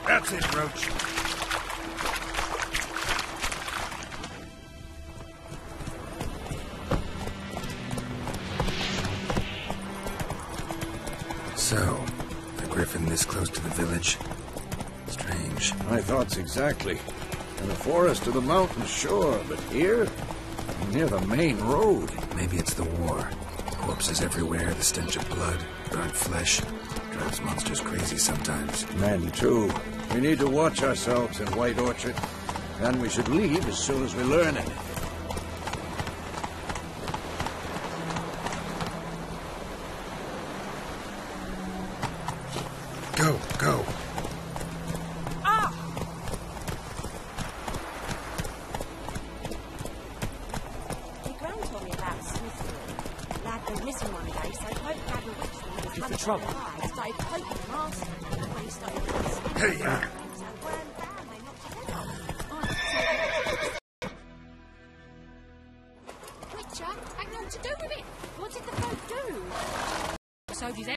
That's it, Roach. So, the Griffin this close to the village? Strange. My thoughts exactly. In the forest to the mountain, sure, but here? Near the main road. Maybe it's the war. Corpses everywhere, the stench of blood, burnt flesh. Drives monsters crazy sometimes. Men, too. We need to watch ourselves in White Orchard. And we should leave as soon as we learn anything. Go, go. Trouble. Hey, Witcher, had nothing to do with it. What did the folk do? Soldiers.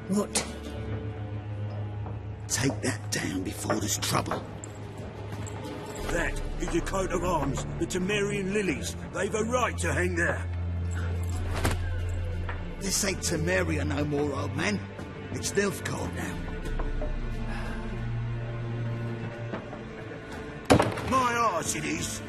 What? Take that down before there's trouble. That is a coat of arms, the Temerian lilies. They've a right to hang there. This ain't Temeria no more, old man. It's Nilfgaard now. My arse it is.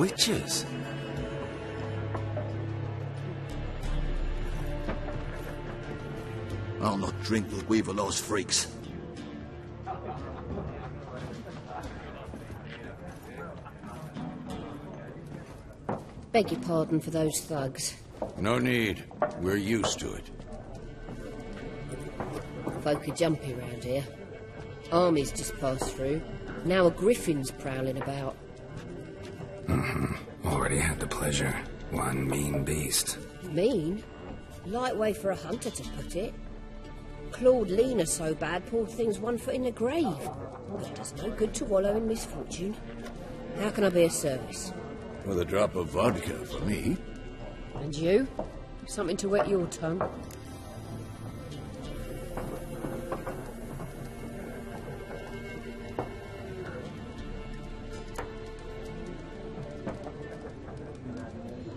witches. I'll not drink with Weaverlaw's freaks. Beg your pardon for those thugs. No need. We're used to it. Folk are jumpy round here. Armies just passed through. Now a griffin's prowling about. Already had the pleasure. One mean beast. Mean? Light way for a hunter to put it. Clawed Lena so bad, poor thing's 1 foot in the grave. But it does no good to wallow in misfortune. How can I be of service? With a drop of vodka for me. And you? Something to wet your tongue?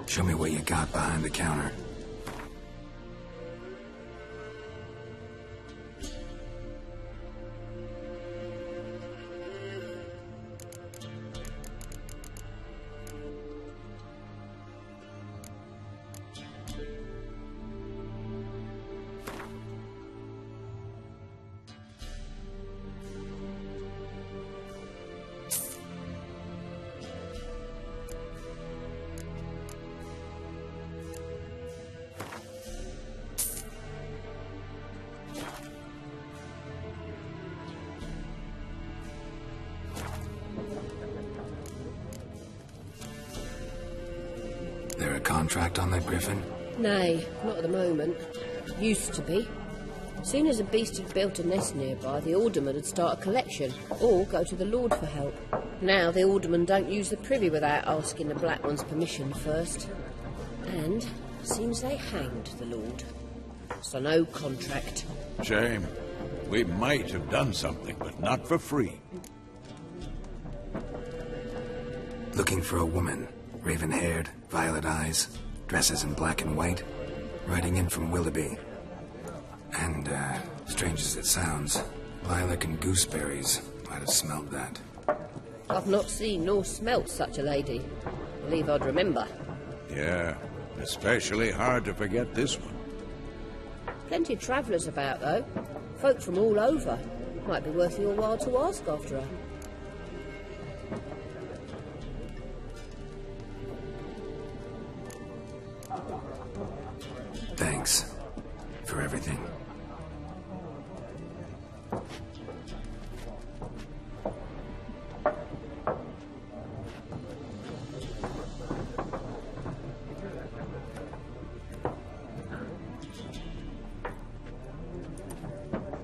Show me what you got behind the counter. There a contract on that griffin? Nay, not at the moment. Used to be. Soon as a beast had built a nest nearby, the alderman would start a collection, or go to the Lord for help. Now the alderman don't use the privy without asking the Black One's permission first. And seems they hanged the Lord. So no contract. Shame. We might have done something, but not for free. Looking for a woman. Raven-haired, violet eyes, dresses in black and white. Riding in from Willoughby. And, strange as it sounds, lilac and gooseberries. Might have smelled that. I've not seen nor smelt such a lady. Believe I'd remember. Yeah, especially hard to forget this one. Plenty of travellers about, though. Folk from all over. Might be worth your while to ask after her. Thanks for everything.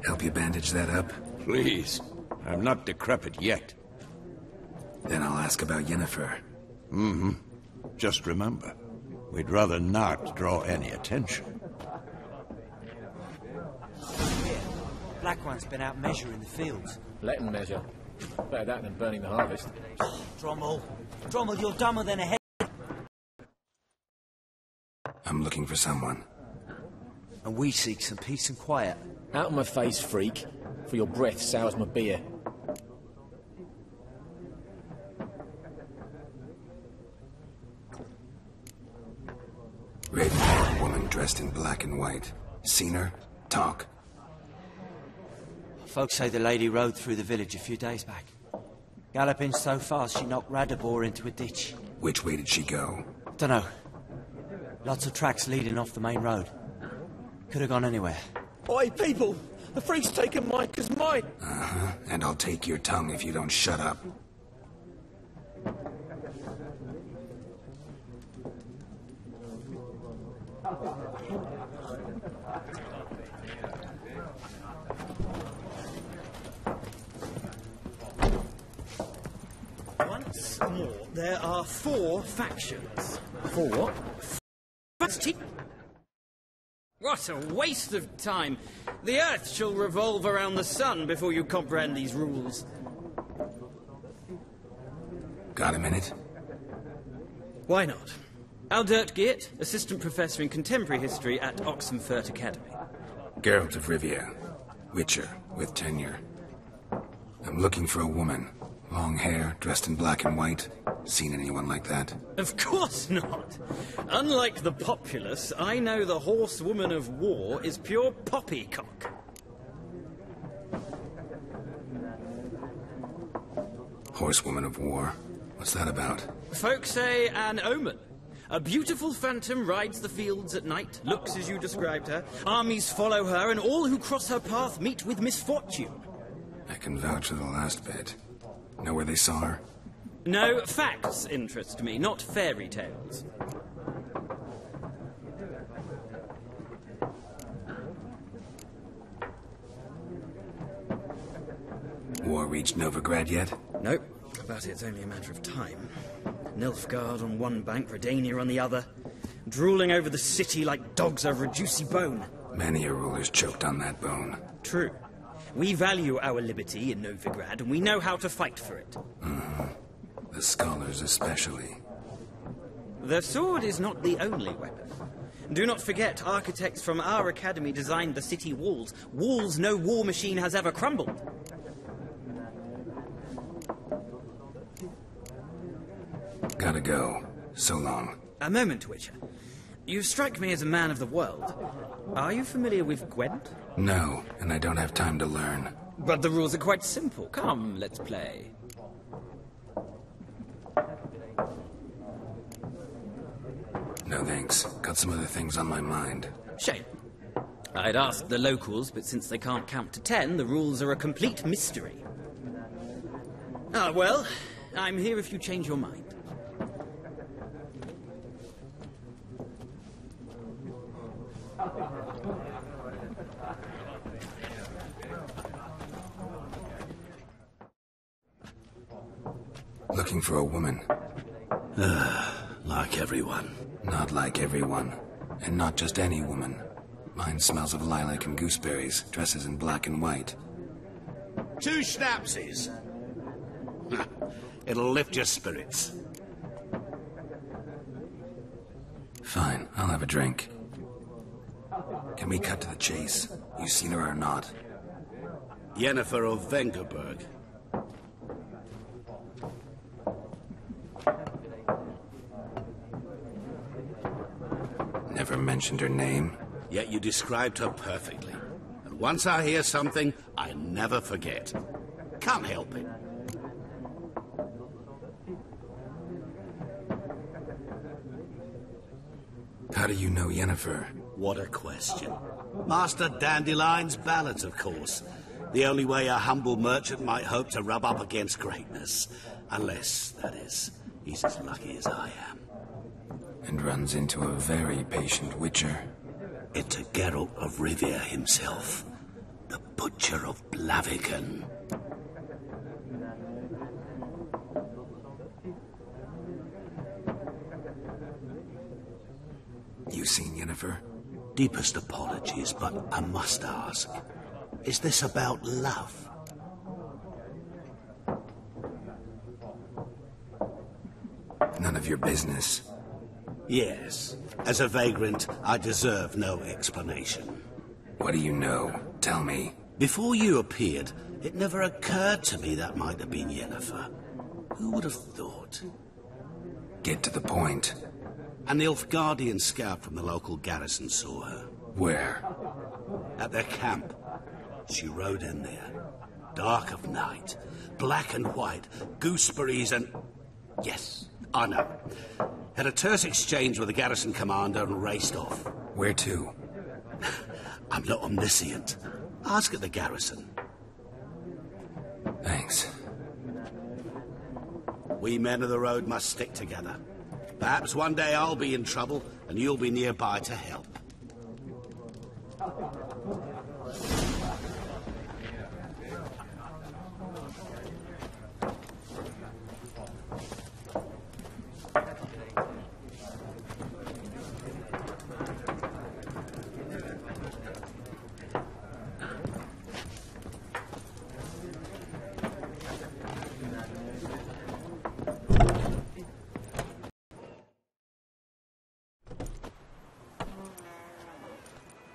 Help you bandage that up? Please. I'm not decrepit yet. Then I'll ask about Yennefer. Mm-hmm. Just remember, we'd rather not draw any attention. Black One's been out measuring the fields. Let him measure. Better that than burning the harvest. Drommel, you're dumber than a head. I'm looking for someone. And we seek some peace and quiet. Out of my face, freak. For your breath sours my beer. Raven-haired woman dressed in black and white. Seen her? Talk. Folks say the lady rode through the village a few days back. Galloping so fast she knocked Radabor into a ditch. Which way did she go? Dunno. Lots of tracks leading off the main road. Could have gone anywhere. Oi, people! The freak's taken Micah's mine! Uh-huh. And I'll take your tongue if you don't shut up. Once more, there are 4 factions. 4 what? What a waste of time! The Earth shall revolve around the sun before you comprehend these rules. Got a minute? Why not? Aldert Geert, Assistant Professor in Contemporary History at Oxenfurt Academy. Geralt of Rivia. Witcher, with tenure. I'm looking for a woman. Long hair, dressed in black and white. Seen anyone like that? Of course not! Unlike the populace, I know the horsewoman of war is pure poppycock. Horsewoman of war? What's that about? Folk say an omen. A beautiful phantom rides the fields at night, looks as you described her. Armies follow her, and all who cross her path meet with misfortune. I can vouch for the last bit. Know where they saw her? No, facts interest me, not fairy tales. War reached Novigrad yet? Nope, but it's only a matter of time. Nilfgaard on one bank, Redania on the other, drooling over the city like dogs over a juicy bone. Many a ruler's choked on that bone. True. We value our liberty in Novigrad, and we know how to fight for it. The scholars especially. The sword is not the only weapon. Do not forget, architects from our academy designed the city walls. Walls no war machine has ever crumbled. Gotta go. So long. A moment, Witcher. You strike me as a man of the world. Are you familiar with Gwent? No, and I don't have time to learn. But the rules are quite simple. Come, let's play. No thanks. Got some other things on my mind. Shame. I'd ask the locals, but since they can't count to 10, the rules are a complete mystery. Ah, well, I'm here if you change your mind. Looking for a woman. Like everyone. Not like everyone. And not just any woman. Mine smells of lilac and gooseberries, dresses in black and white. 2 schnapsies. It'll lift your spirits. Fine, I'll have a drink. Can we cut to the chase? You seen her or not? Yennefer of Vengerberg. Never mentioned her name. Yet you described her perfectly. And Once I hear something, I never forget. Can't help it. How do you know Yennefer? What a question. Master Dandelion's ballads, of course. The only way a humble merchant might hope to rub up against greatness. Unless, that is, he's as lucky as I am. And runs into a very patient witcher. Into Geralt of Rivia himself. The Butcher of Blaviken. You seen Yennefer? Deepest apologies, but I must ask. Is this about love? None of your business. Yes. As a vagrant, I deserve no explanation. What do you know? Tell me. Before you appeared, it never occurred to me that might have been Yennefer. Who would have thought? Get to the point. An Nilfgaardian scout from the local garrison saw her. Where? At their camp. She rode in there. Dark of night. Black and white. Gooseberries and... Yes, I know. Had a terse exchange with the garrison commander and raced off. Where to? I'm not omniscient. Ask at the garrison. Thanks. We men of the road must stick together. Perhaps one day I'll be in trouble and you'll be nearby to help.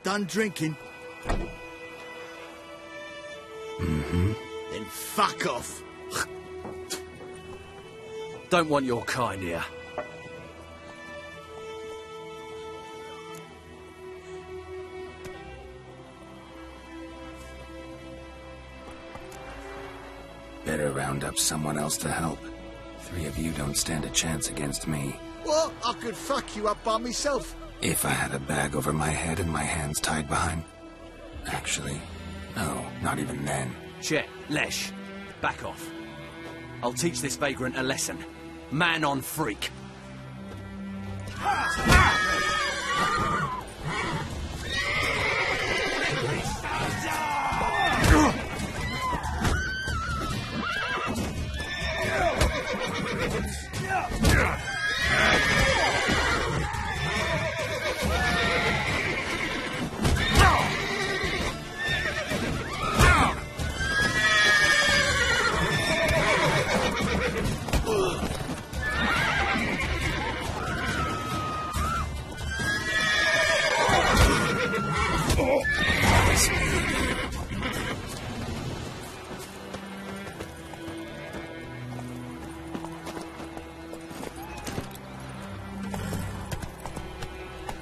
Done drinking? Mm-hmm. Then fuck off. Don't want your kind here. Better round up someone else to help. 3 of you don't stand a chance against me. What? I could fuck you up by myself. If I had a bag over my head and my hands tied behind... Actually, no, not even then. Chet, Lesh, back off. I'll teach this vagrant a lesson. Man on freak.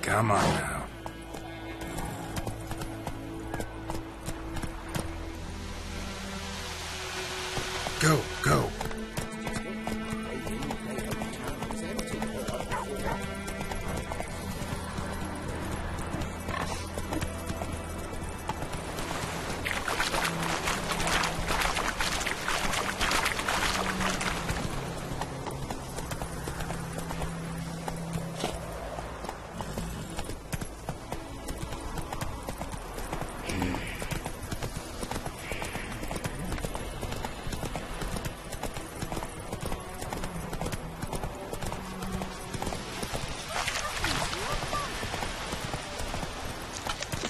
Come on now. Go, go.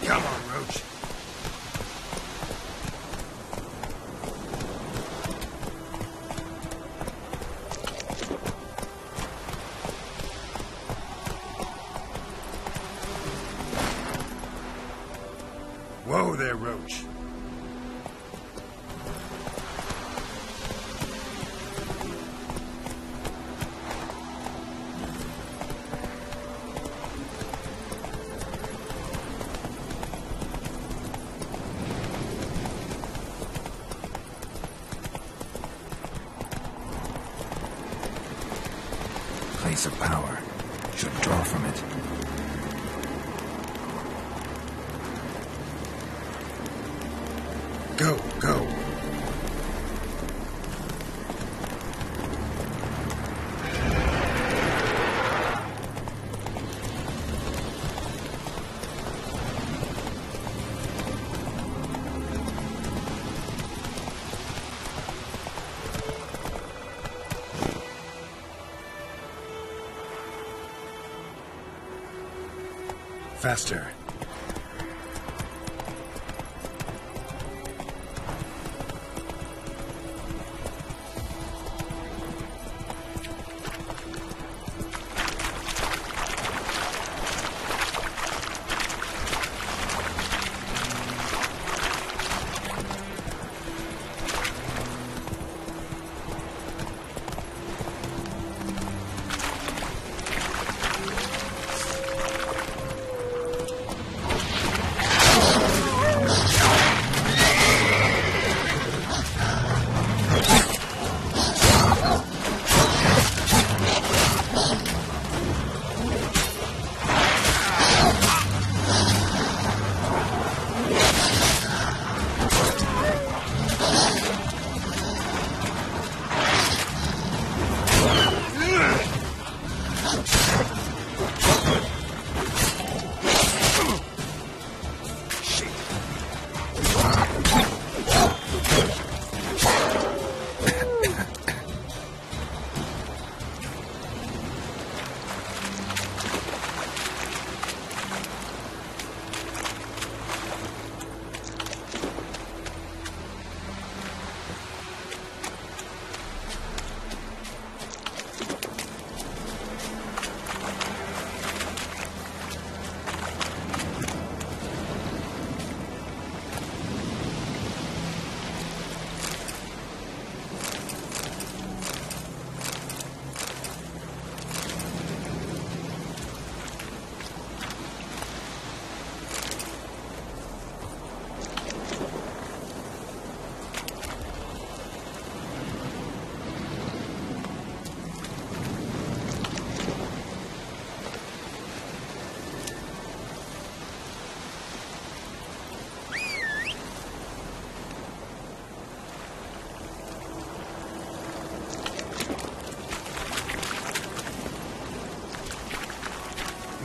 Come on, Roach. Whoa there, Roach. place of power. Should draw from it. Go, go. Faster.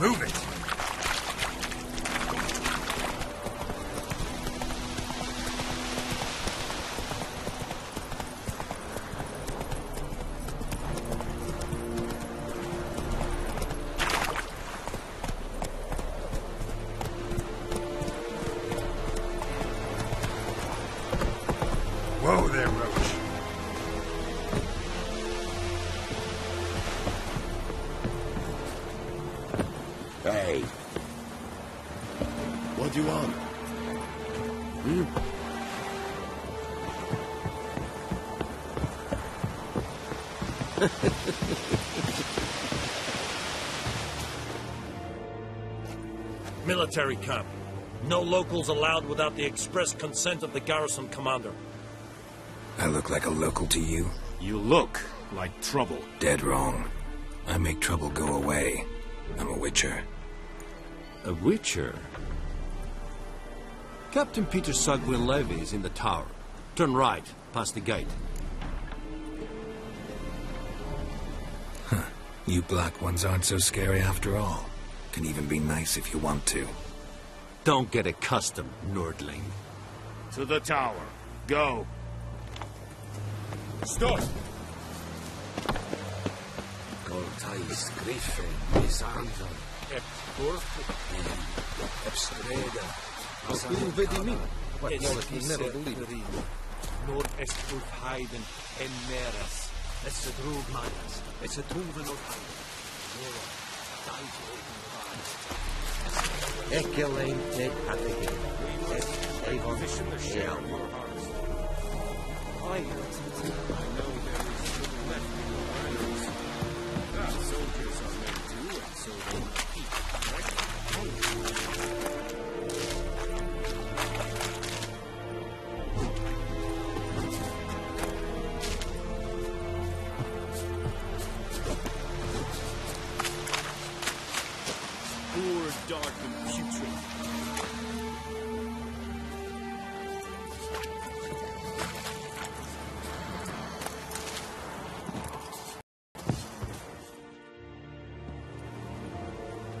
Move it! Whoa there, Roach. Hey. What do you want? Military camp. No locals allowed without the express consent of the garrison commander. I look like a local to you? You look like trouble. Dead wrong. I make trouble go away. I'm a witcher. A witcher? Captain Peter Sugwin Levy is in the tower. Turn right, past the gate. Huh. You black ones aren't so scary after all. Can even be nice if you want to. Don't get accustomed, Nordling. To the tower. Go. Stop! Goltais Griffin, Misandon, Epstreda, Vedimi. What Moloch will never believe it. Nord est Heiden en Meres. Es a drug miners. Es a truven of Ekelain Ted Attigan. Avon Shell. I know there is little left in the islands. Soldiers are meant to, and so they keep,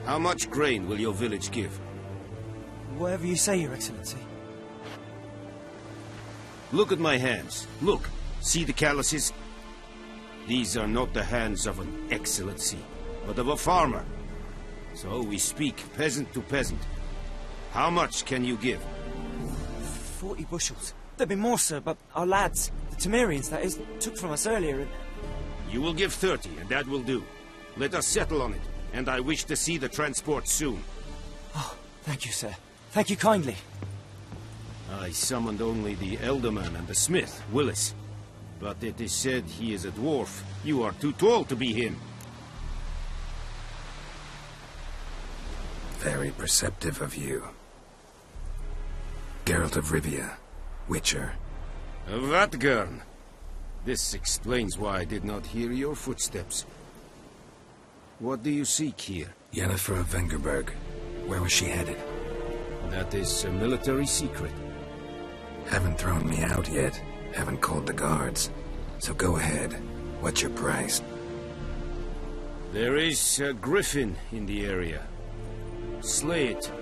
How much grain will your village give? Whatever you say, Your Excellency. Look at my hands. Look. See the calluses? These are not the hands of an excellency, but of a farmer. So we speak peasant to peasant. How much can you give? 40 bushels. There'd be more, sir, but our lads, the Temerians, that is, took from us earlier and... You will give 30, and that will do. Let us settle on it, and I wish to see the transport soon. Oh, thank you, sir. Thank you kindly. I summoned only the Elderman and the smith, Willis. But it is said he is a dwarf. You are too tall to be him. Very perceptive of you. Geralt of Rivia, Witcher. Vatgern. This explains why I did not hear your footsteps. What do you seek here? Yennefer of Vengerberg. Where was she headed? That is a military secret. Haven't thrown me out yet. Haven't called the guards. So go ahead. What's your price? There is a griffin in the area. Slay it.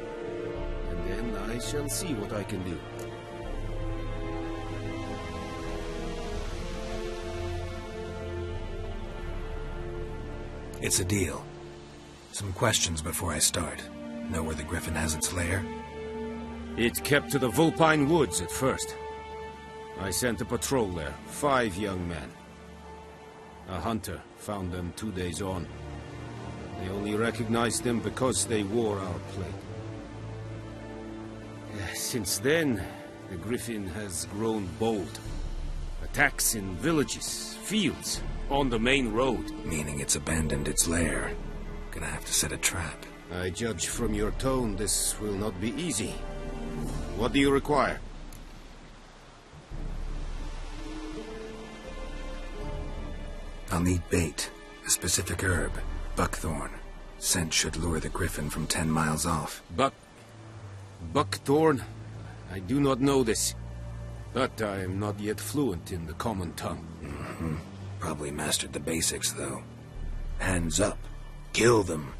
And then I shall see what I can do. It's a deal. Some questions before I start. Know where the griffin has its lair? It kept to the Vulpine Woods at first. I sent a patrol there, 5 young men. A hunter found them 2 days on. They only recognized them because they wore our plate. Since then, the griffin has grown bold. Attacks in villages, fields, on the main road. Meaning it's abandoned its lair. Gonna have to set a trap. I judge from your tone this will not be easy. What do you require? I'll need bait. A specific herb. Buckthorn. Scent should lure the griffin from 10 miles off. Buckthorn? I do not know this. But I am not yet fluent in the common tongue. Probably mastered the basics, though. Hands up. Kill them.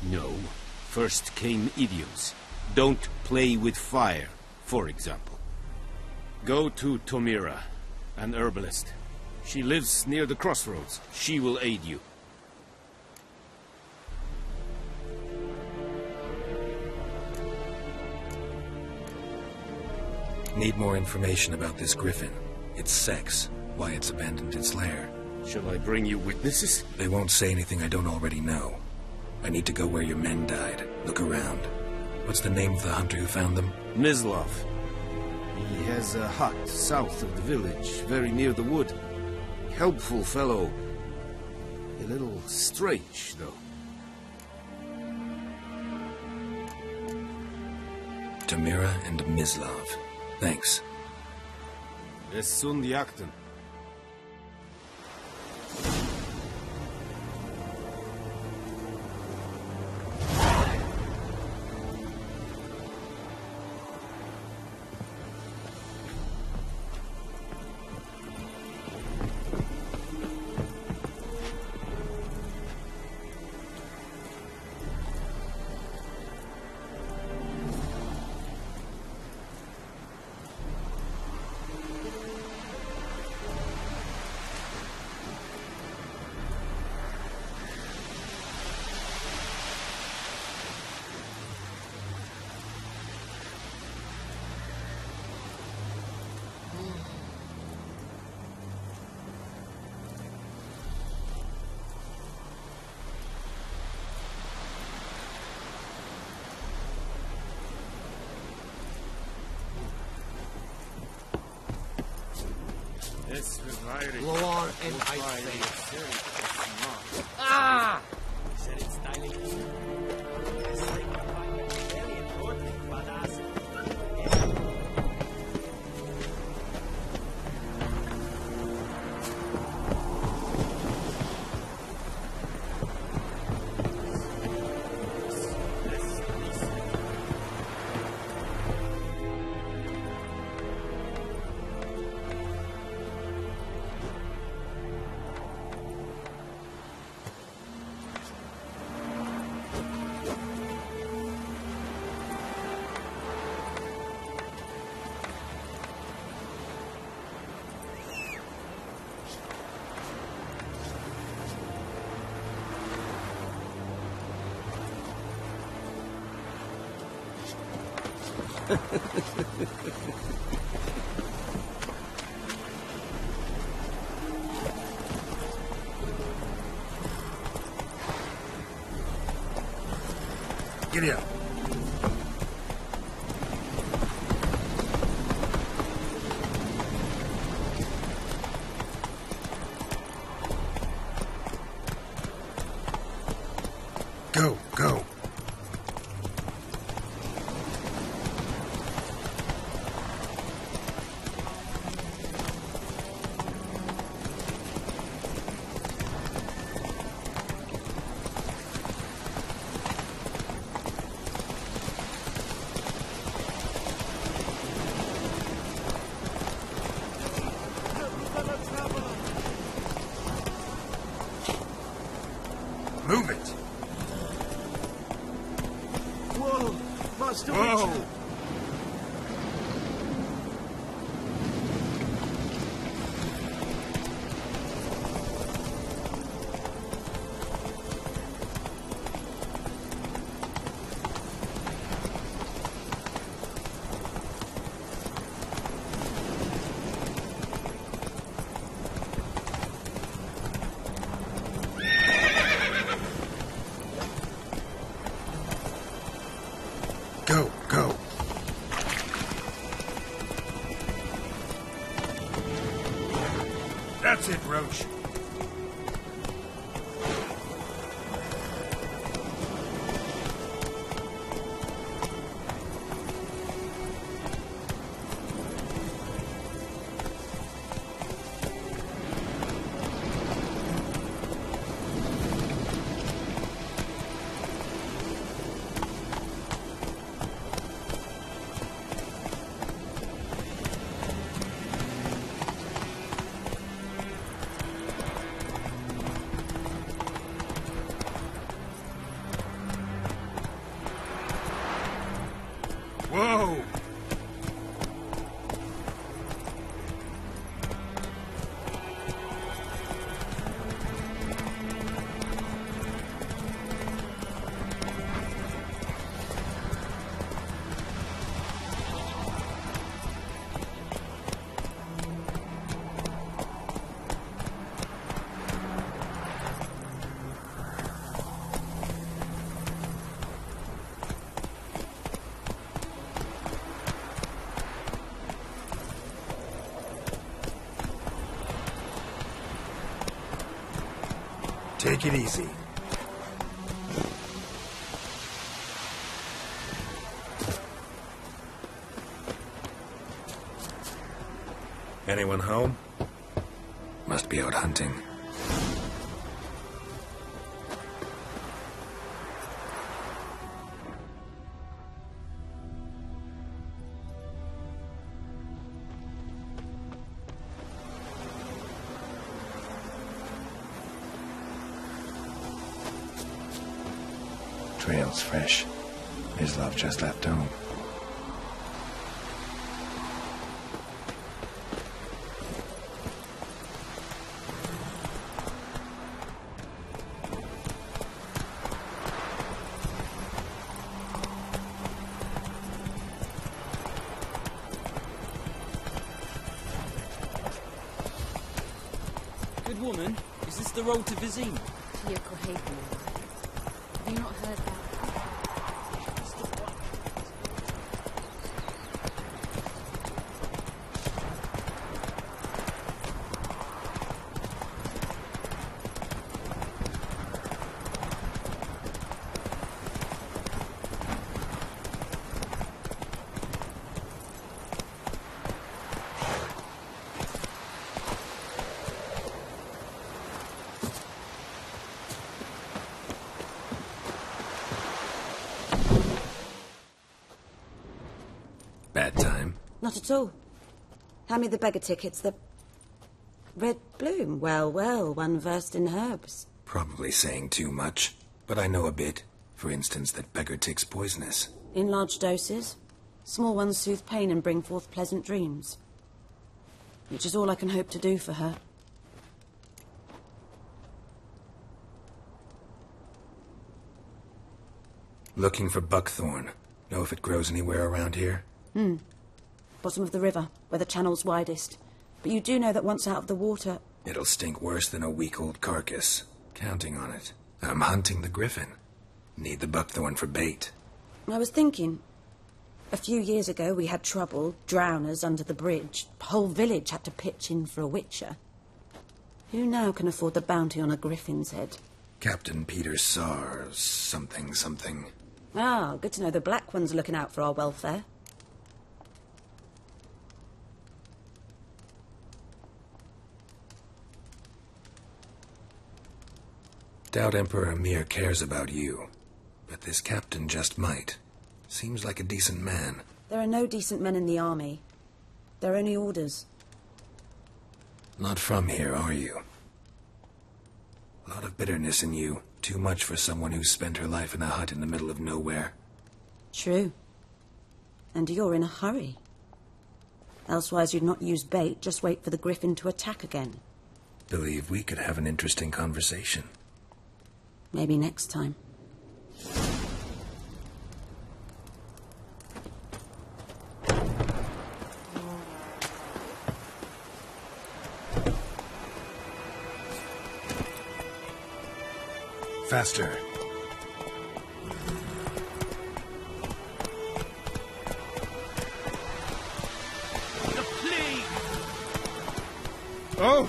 No. First came idioms. Don't play with fire, for example. Go to Tomira, an herbalist. She lives near the crossroads. She will aid you. Need more information about this griffin. Its sex, why it's abandoned its lair. Shall I bring you witnesses? They won't say anything I don't already know. I need to go where your men died. Look around. What's the name of the hunter who found them? Mislav. He has a hut south of the village, very near the wood. Helpful fellow. A little strange, though. Tomira and Mislav. Thanks. Es sunt jakten. Lord and I say. Ah! Giddy up. Go, go. Move it. Whoa! Must have Whoa! hit you. Go, go. That's it, Roach. Whoa! Take it easy. Anyone home? Must be out hunting. Trail's fresh. His love just left home. Good woman, is this the road to Vizima? To Yokohama. Have you not heard that? Bad time? Not at all. Hand me the beggar tickets. The red bloom. Well, well, one versed in herbs. Probably saying too much, but I know a bit. For instance, that beggar tick's poisonous. In large doses. Small ones soothe pain and bring forth pleasant dreams. Which is all I can hope to do for her. Looking for buckthorn. Know if it grows anywhere around here? Bottom of the river, where the channel's widest. But you do know that once out of the water... It'll stink worse than a week-old carcass. Counting on it. I'm hunting the griffin. Need the buckthorn for bait. I was thinking... A few years ago we had trouble, drowners under the bridge. The whole village had to pitch in for a witcher. Who now can afford the bounty on a griffin's head? Captain Peter Sars, something. Ah, good to know the Black Ones are looking out for our welfare. Doubt Emperor Emhyr cares about you, but this captain just might. Seems like a decent man. There are no decent men in the army. They're only orders. Not from here, are you? A lot of bitterness in you. Too much for someone who's spent her life in a hut in the middle of nowhere. True. And you're in a hurry. Elsewise you'd not use bait, just wait for the griffin to attack again. Believe we could have an interesting conversation. Maybe next time. Faster. The plague! Oh!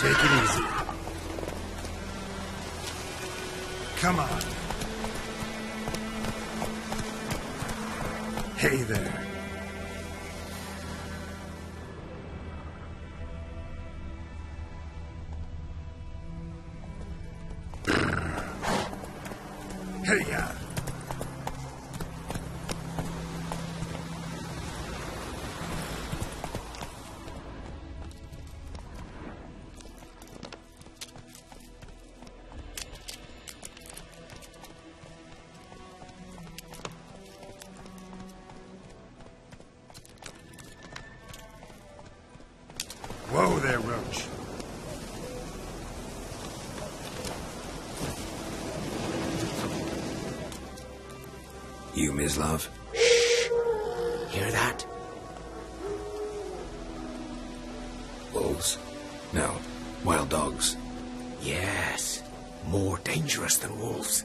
Take it easy. Come on. Hey there. Hey-ya. Whoa there, Roach. You, Mislav? Hear that? Wolves? No. Wild dogs. Yes. More dangerous than wolves.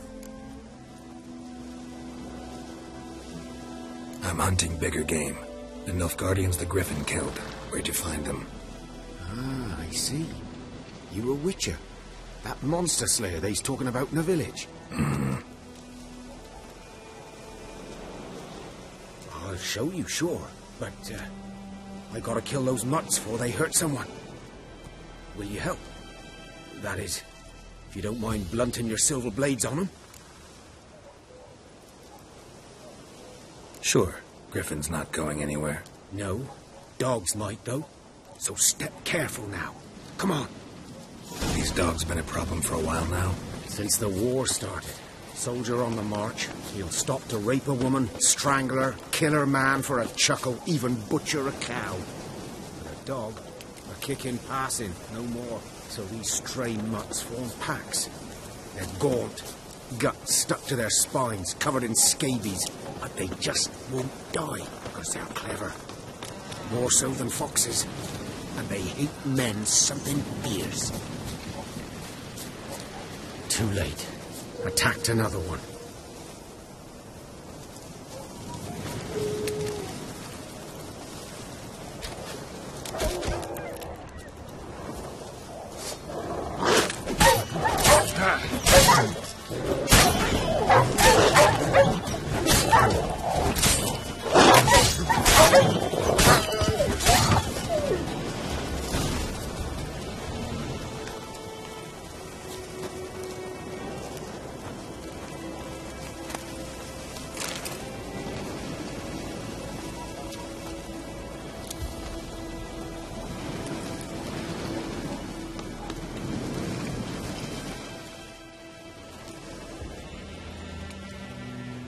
I'm hunting bigger game. The Nilfgaardians the Griffin killed. Where'd you find them? Ah, I see. You a witcher. That monster slayer they's talking about in the village. I'll show you, sure. But, I gotta kill those mutts before they hurt someone. Will you help? That is, if you don't mind blunting your silver blades on them. Sure. Griffin's not going anywhere. No. Dogs might, though. So step careful now. Come on. These dogs been a problem for a while now? Since the war started. Soldier on the march. He'll stop to rape a woman, strangle her, kill her man for a chuckle, even butcher a cow. But a dog, a kick in passing, no more. So these stray mutts form packs. They're gaunt, guts stuck to their spines, covered in scabies, but they just won't die because they're clever. More so than foxes. And they hate men something fierce. Too late. Attacked another one.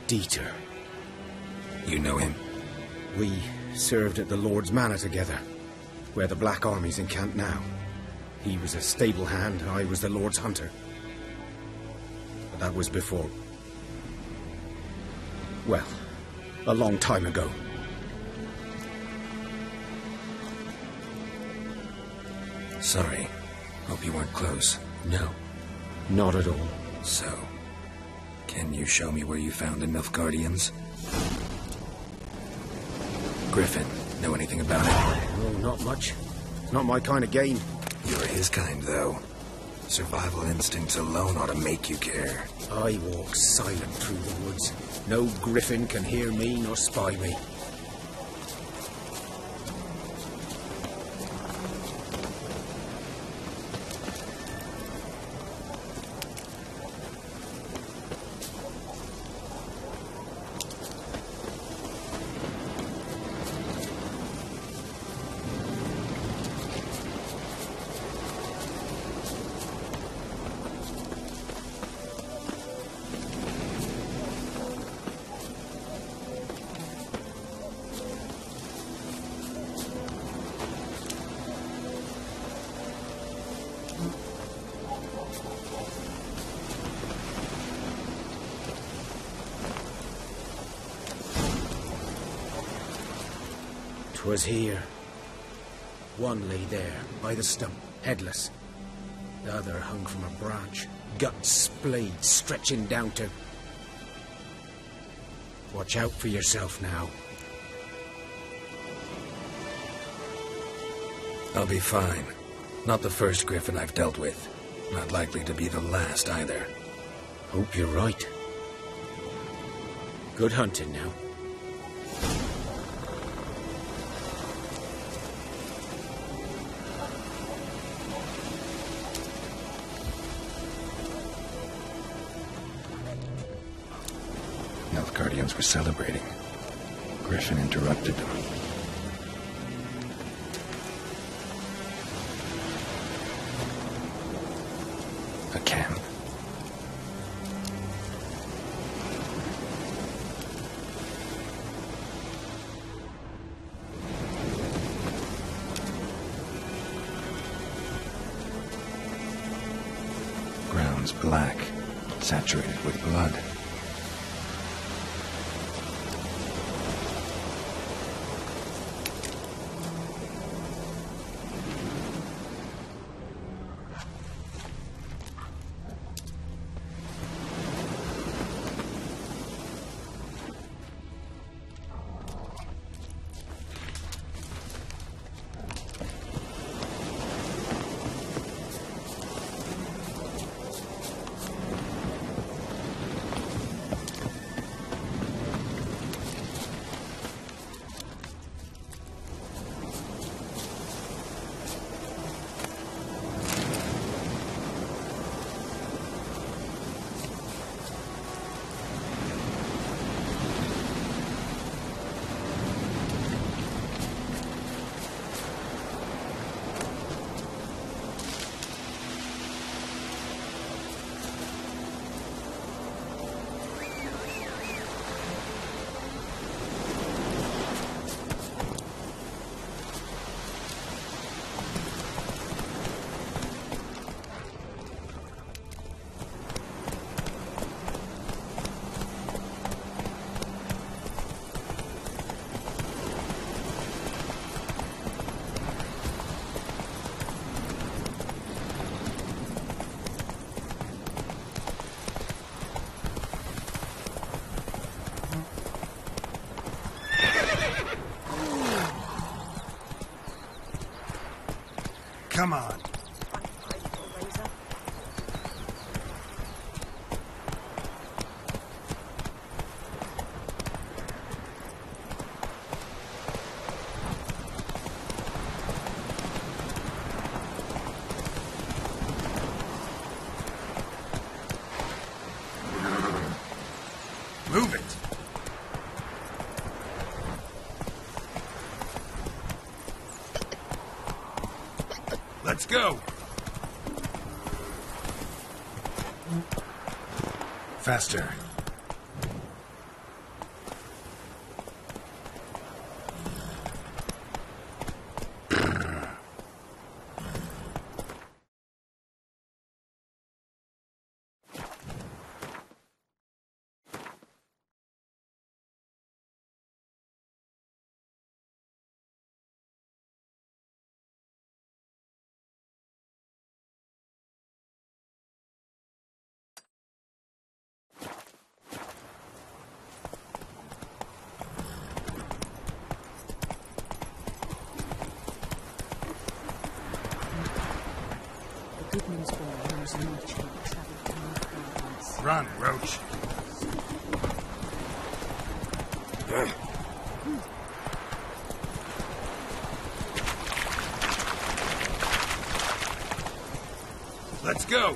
Dieter. You know him? We served at the Lord's Manor together, where the Black Army's encamped now. He was a stable hand, I was the Lord's hunter. But that was before... well, a long time ago. Sorry. Hope you weren't close. No, not at all. So, can you show me where you found the Nilfgaardians? Griffin, know anything about it? Oh, not much. It's not my kind of game. You're his kind, though. Survival instincts alone ought to make you care. I walk silent through the woods. No griffin can hear me nor spy me. Was here. One lay there, by the stump, headless. The other hung from a branch, guts splayed, stretching down to... Watch out for yourself now. I'll be fine. Not the first griffin I've dealt with. Not likely to be the last, either. Hope you're right. Good hunting now. Nilfgaardians were celebrating. Griffin interrupted them. A camp. Ground's black, saturated with blood. Come on. Move it. Let's go. Faster. was much more trouble than I thought once. Run, Roach. Let's go.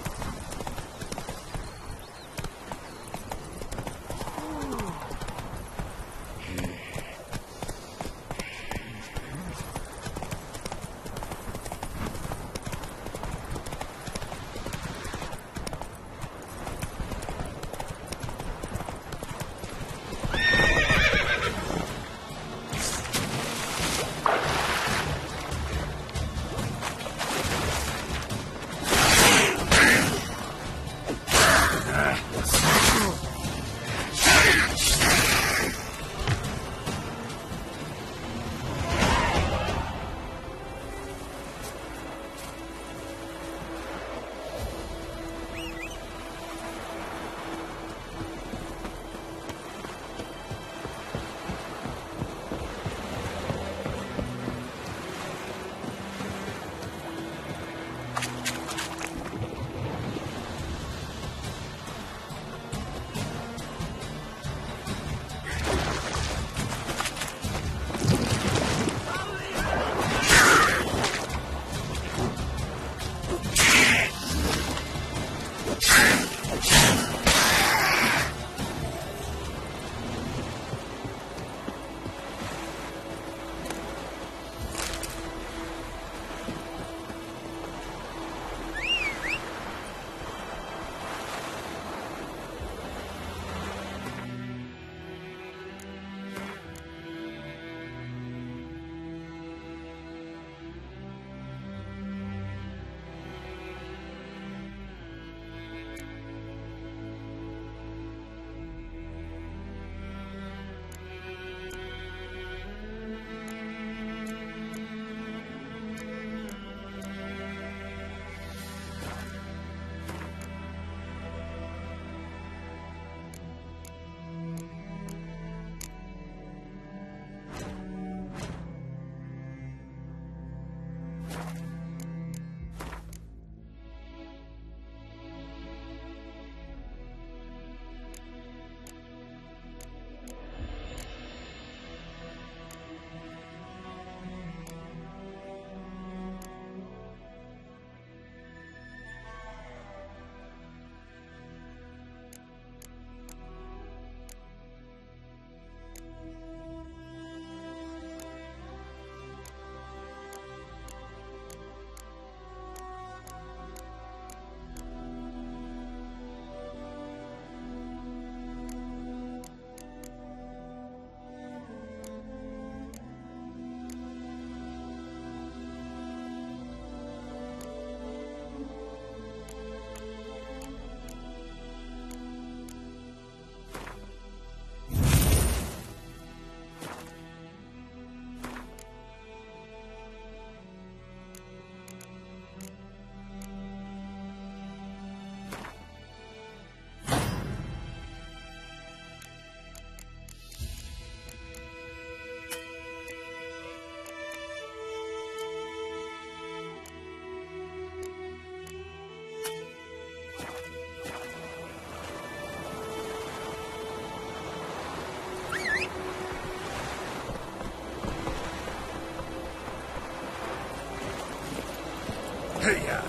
Hey-ya!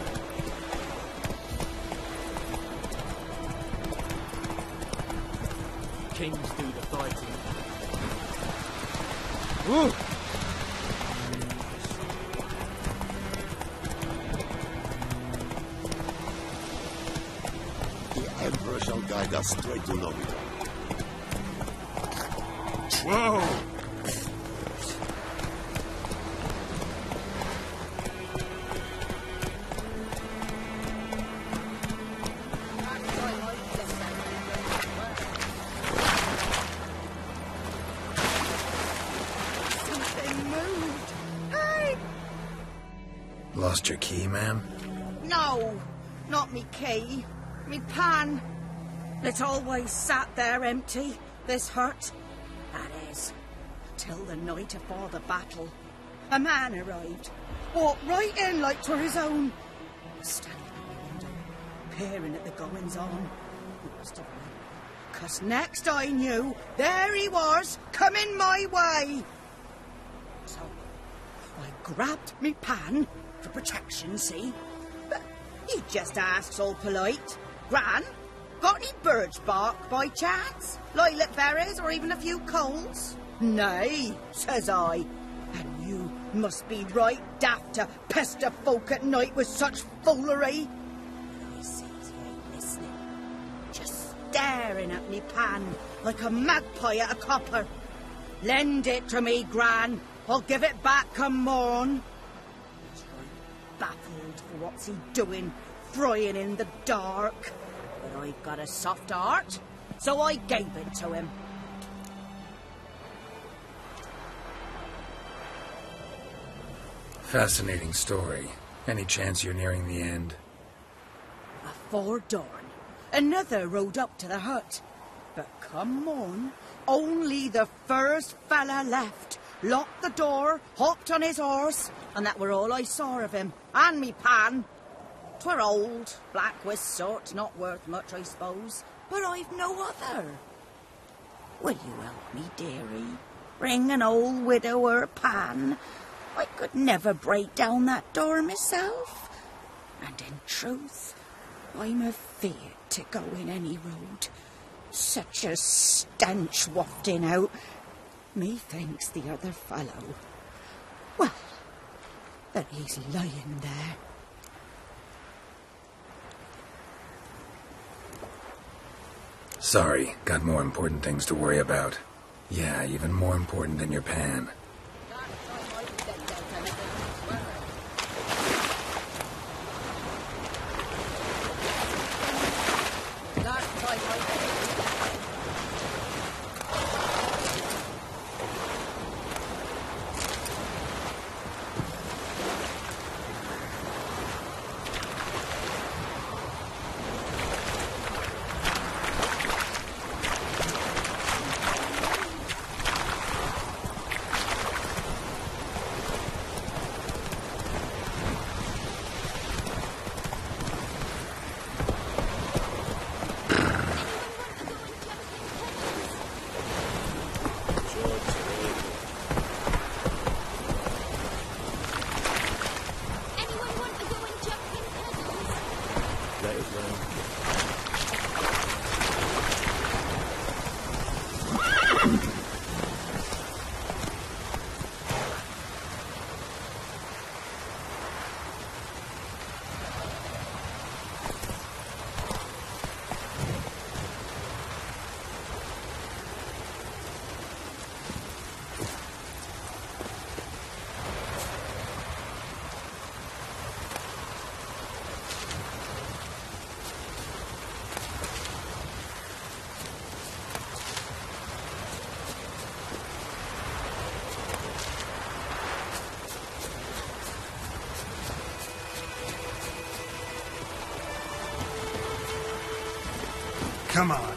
Kings do the fighting. Woo! The Emperor shall guide us straight to Novita. Whoa! Lost your key, ma'am? No, not me key. Me pan. It always sat there empty, this hut. That is, till the night afore the battle. A man arrived, walked right in like 'twere his own. Standing at my window, peering at the goings-on. Must have been. 'Cause next I knew, there he was, coming my way. So I grabbed me pan for protection, see? But he just asks all polite, Gran, got any birch bark by chance? Lilac berries or even a few coals? Nay, says I. And you must be right daft to pester folk at night with such foolery. But I sees he ain't listening. Just staring at me pan like a magpie at a copper. Lend it to me, Gran. I'll give it back come morn. He's right baffled for what's he doing, frying in the dark. But I've got a soft heart, so I gave it to him. Fascinating story. Any chance you're nearing the end? Afore dawn, another rode up to the hut. But come on, only the first fella left. Locked the door, hopped on his horse, and that were all I saw of him. And me pan. 'Twere old, black-wist sort, not worth much, I suppose. But I've no other. Will you help me, dearie? Bring an old widower pan. I could never break down that door myself. And in truth, I'm afeard to go in any road. Such a stench wafting out. Methinks the other fellow. Well, that he's lying there. Sorry, got more important things to worry about. Yeah, even more important than your pan. Come on.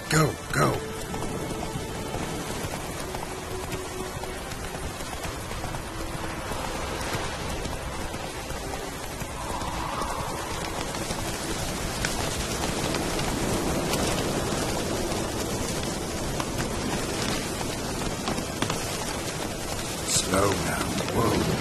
Go, go. Slow now. Whoa.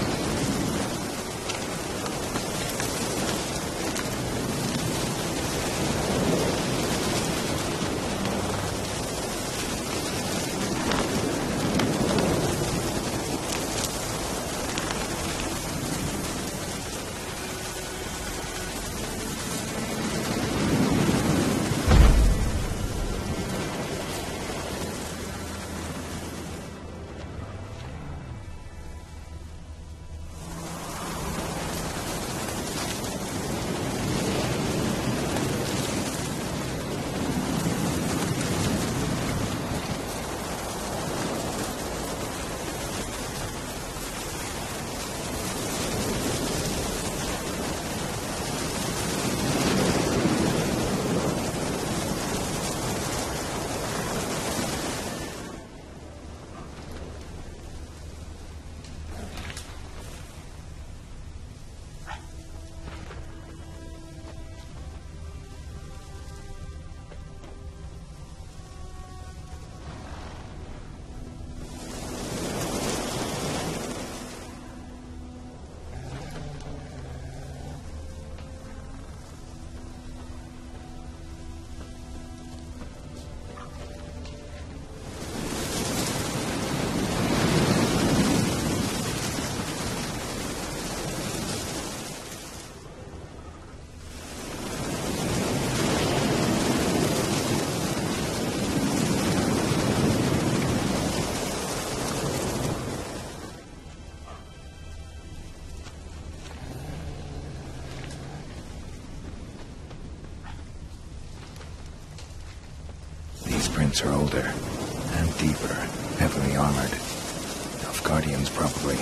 Prints are older and deeper, heavily armored. Nilfgaardians, probably.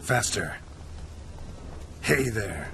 Faster. Hey there.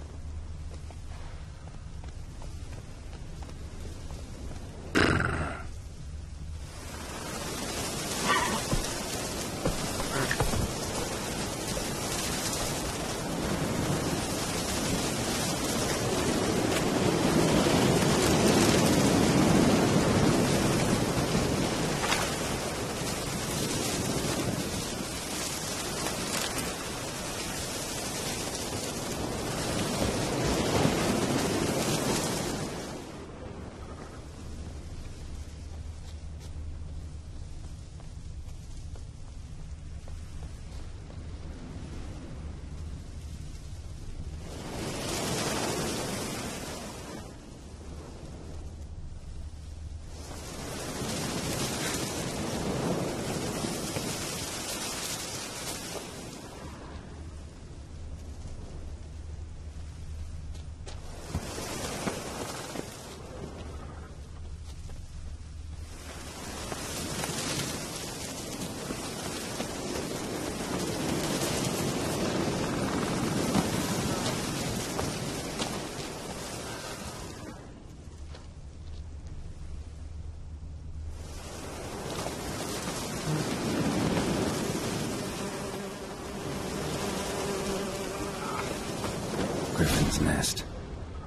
Griffin's nest.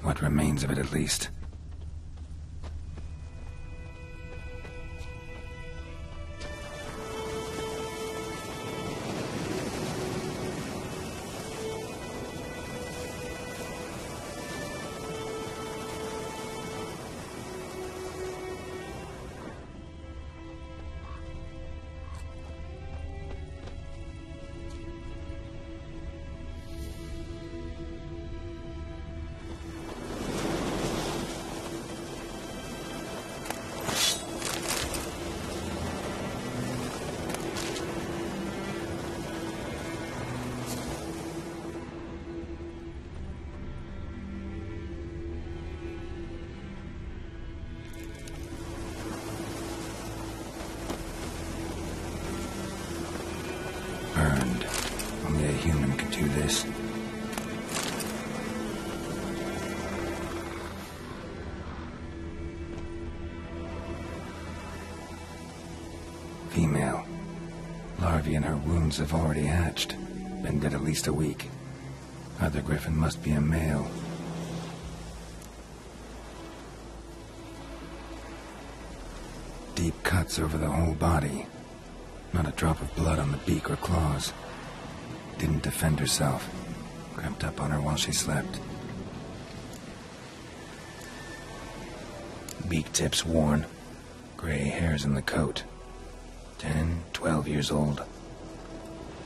What remains of it, at least. human could do this. Female. Larvae in her wounds have already hatched. Been dead at least a week. Other griffin must be a male. Deep cuts over the whole body. Not a drop of blood on the beak or claws. Didn't defend herself. Crept up on her while she slept. Beak tips worn. Gray hairs in the coat. 10, 12 years old.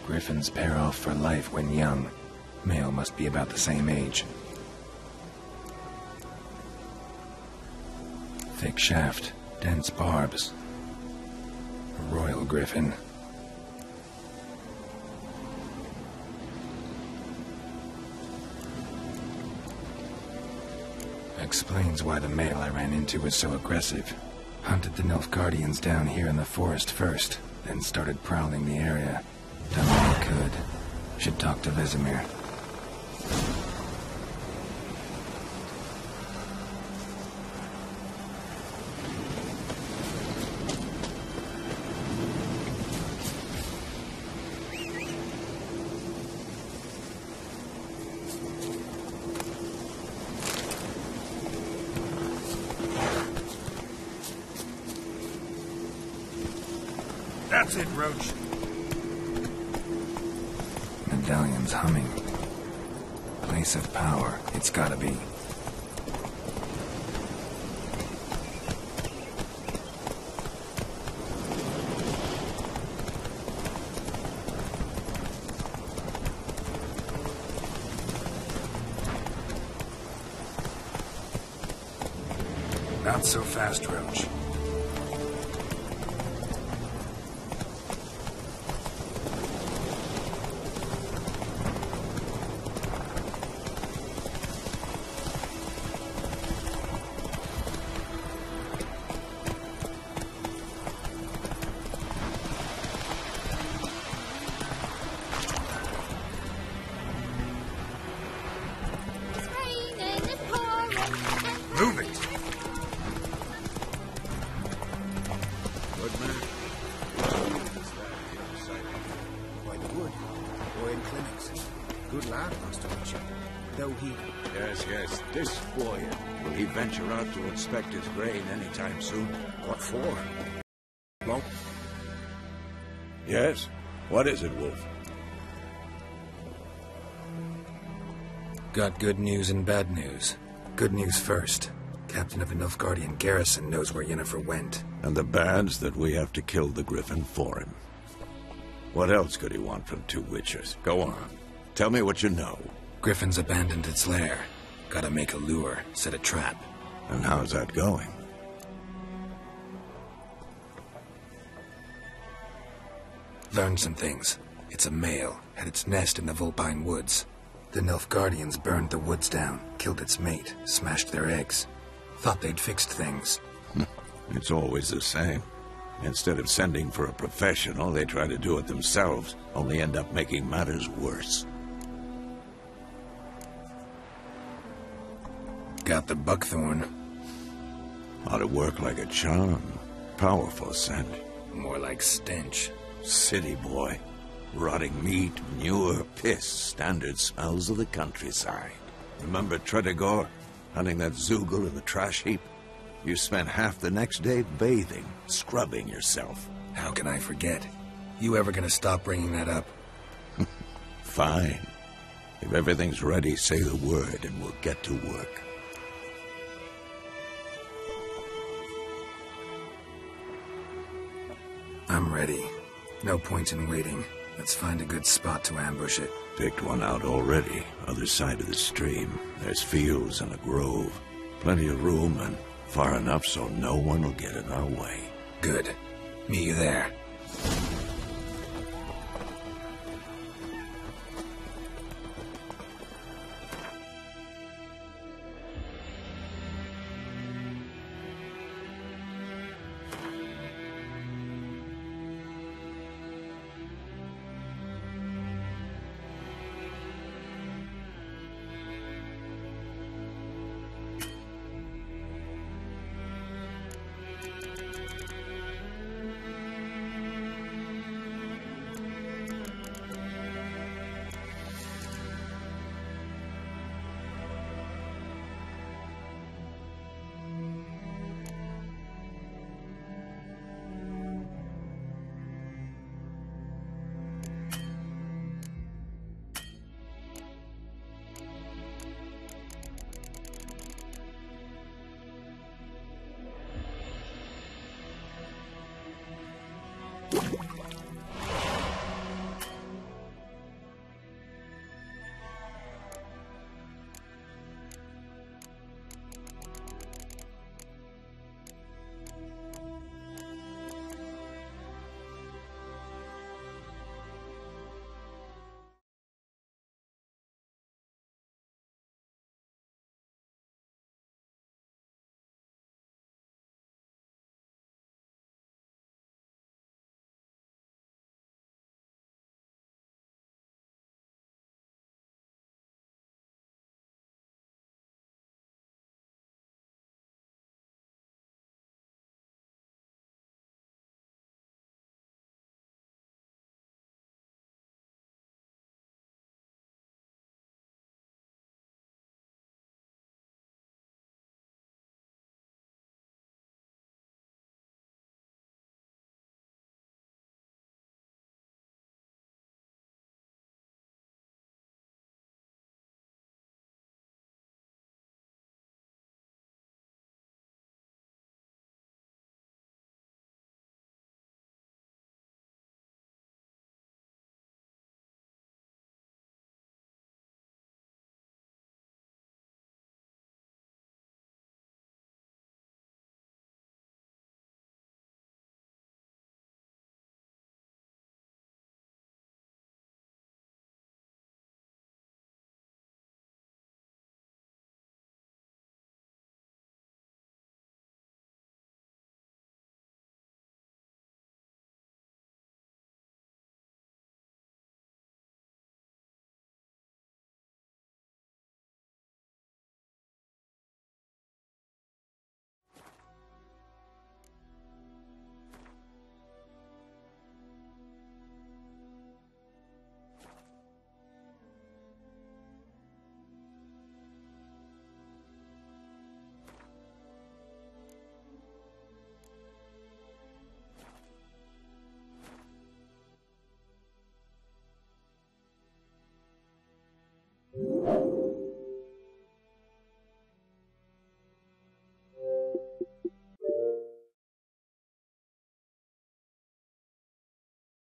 Griffins pair off for life when young. Male must be about the same age. Thick shaft, dense barbs. A royal griffin. Explains why the male I ran into was so aggressive. Hunted the Nilfgaardians down here in the forest first, then started prowling the area. Done what I could. Should talk to Vesemir. That's it, Roach. Medallion's humming. Place of power, it's gotta be. Not so fast, Roach. Move it! Good man. By the wood, or in clinics. Good lad, Master Richard. Though he... Yes. This boy, will he venture out to inspect his grain anytime soon? What for? Well... Yes? What is it, Wolf? Got good news and bad news. Good news first. Captain of the Nilfgaardian garrison knows where Yennefer went. And the bad's that we have to kill the Griffin for him. What else could he want from two witchers? Go on. Tell me what you know. Griffin's abandoned its lair. Gotta make a lure, set a trap. And how's that going? Learned some things. It's a male, had its nest in the Vulpine Woods. The Nilfgaardians burned the woods down, killed its mate, smashed their eggs. Thought they'd fixed things. It's always the same. Instead of sending for a professional, they try to do it themselves, only end up making matters worse. Got the buckthorn. Ought to work like a charm. Powerful scent. More like stench. City boy. Rotting meat, manure, piss, standard smells of the countryside. Remember Tredegor? Hunting that Zoogle in the trash heap? You spent half the next day bathing, scrubbing yourself. How can I forget? You ever gonna stop bringing that up? Fine. If everything's ready, say the word and we'll get to work. I'm ready. No point in waiting. Let's find a good spot to ambush it. Picked one out already. Other side of the stream. There's fields and a grove. Plenty of room and far enough so no one will get in our way. Good. Meet you there.